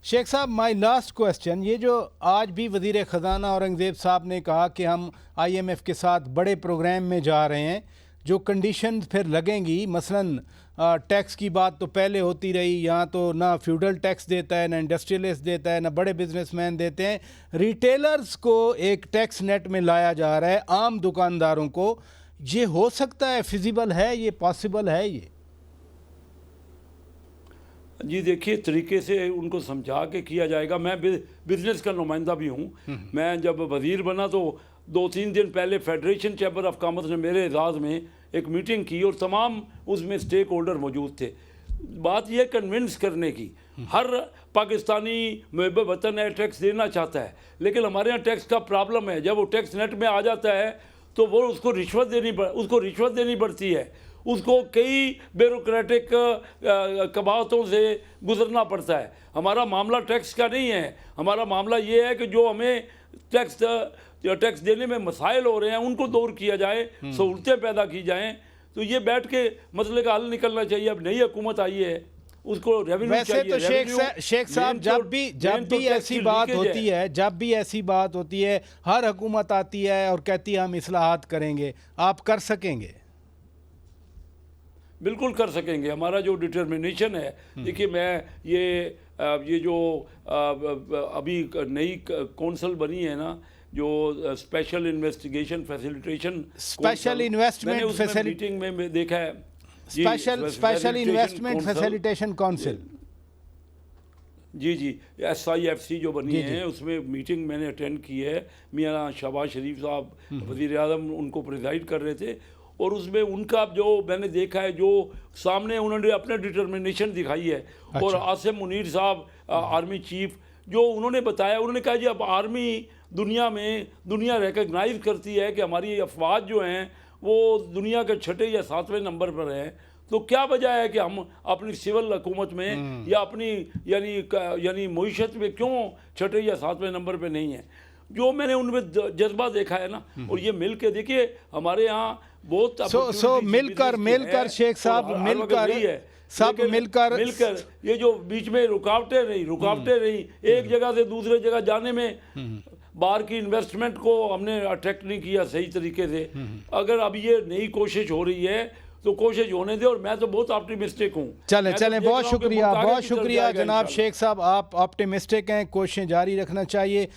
शेख साहब, my last question, ये जो आज भी वज़ीर ख़जाना औरंगज़ेब साहब ने कहा कि हम IMF के साथ बड़े प्रोग्राम में जा रहे हैं, जो कंडीशन फिर लगेंगी, मसलन टैक्स की बात तो पहले होती रही, यहाँ तो ना फ्यूडल टैक्स देता है, ना इंडस्ट्रियलिस्ट देता है, ना बड़े बिजनेसमैन देते हैं, रिटेलर्स को एक टैक्स नेट में लाया जा रहा है, आम दुकानदारों को। ये हो सकता है, फिजिबल है, ये पॉसिबल है ये? जी देखिए, तरीके से उनको समझा के किया जाएगा। मैं बिज़नेस का नुमाइंदा भी हूँ। मैं जब वज़ीर बना तो 2-3 दिन पहले फेडरेशन चैम्बर ऑफ कॉमर्स ने मेरे एजाज़ में एक मीटिंग की और तमाम उसमें स्टेक होल्डर मौजूद थे। बात यह कन्विंस करने की, हर पाकिस्तानी मुहब्ब वतन है, टैक्स देना चाहता है, लेकिन हमारे यहाँ टैक्स का प्रॉब्लम है। जब वो टैक्स नेट में आ जाता है तो वो उसको रिश्वत देनी पड़ती है, उसको कई ब्यूरोक्रेटिक कबाहतों से गुजरना पड़ता है। हमारा मामला टैक्स का नहीं है, हमारा मामला ये है कि जो हमें टैक्स देने में मसाइल हो रहे हैं उनको दूर किया जाए, सहूलतें पैदा की जाएं। तो ये बैठ के मसले का हल निकलना चाहिए। अब नई हुकूमत आई है, उसको रेवेन्यू वैसे तो शेख साहब, जब भी ऐसी बात होती है, जब भी ऐसी बात होती है, हर हुकूमत आती है और कहती है हम इस्लाहात करेंगे, आप कर सकेंगे? बिल्कुल कर सकेंगे। हमारा जो डिटर्मिनेशन है, देखिए मैं ये जो अभी नई कौंसल बनी है ना, जो स्पेशल इन्वेस्टिगेशन फैसिलिटेशन मीटिंग में देखा है, स्पेशल इन्वेस्टमेंट फैसिलिटेशन काउंसिल, जी SIFC जो बनी है, उसमें मीटिंग मैंने अटेंड की है। मियां शहबाज शरीफ साहब वज़ीर आज़म उनको प्रिजाइड कर रहे थे, और उसमें उनका जो मैंने देखा है, जो सामने उन्होंने अपने डिटर्मिनेशन दिखाई है। और आसिम मुनीर साहब आर्मी चीफ, जो उन्होंने बताया, उन्होंने कहा जी अब आर्मी दुनिया रिकग्नाइज करती है कि हमारी अफवाज जो हैं वो दुनिया के 6 या 7वें नंबर पर हैं, तो क्या वजह है कि हम अपनी सिविल हुकूमत में या अपनी यानी मईशत में क्यों 6 या 7वें नंबर पर नहीं है? जो मैंने उनमें जज्बा देखा है ना, और ये मिल के देखिए हमारे यहाँ बहुत मिलकर शेख साहब, मिलकर ये जो बीच में रुकावटें रही, एक जगह से दूसरे जगह जाने में बाहर की इन्वेस्टमेंट को हमने अट्रैक्ट नहीं किया सही तरीके से। अगर अब ये नई कोशिश हो रही है तो कोशिश होने दे, और मैं तो बहुत ऑप्टिमिस्टिक हूँ। चलें, बहुत शुक्रिया जनाब शेख साहब, आप ऑप्टिमिस्टिक हैं, कोशिशें जारी रखना चाहिए।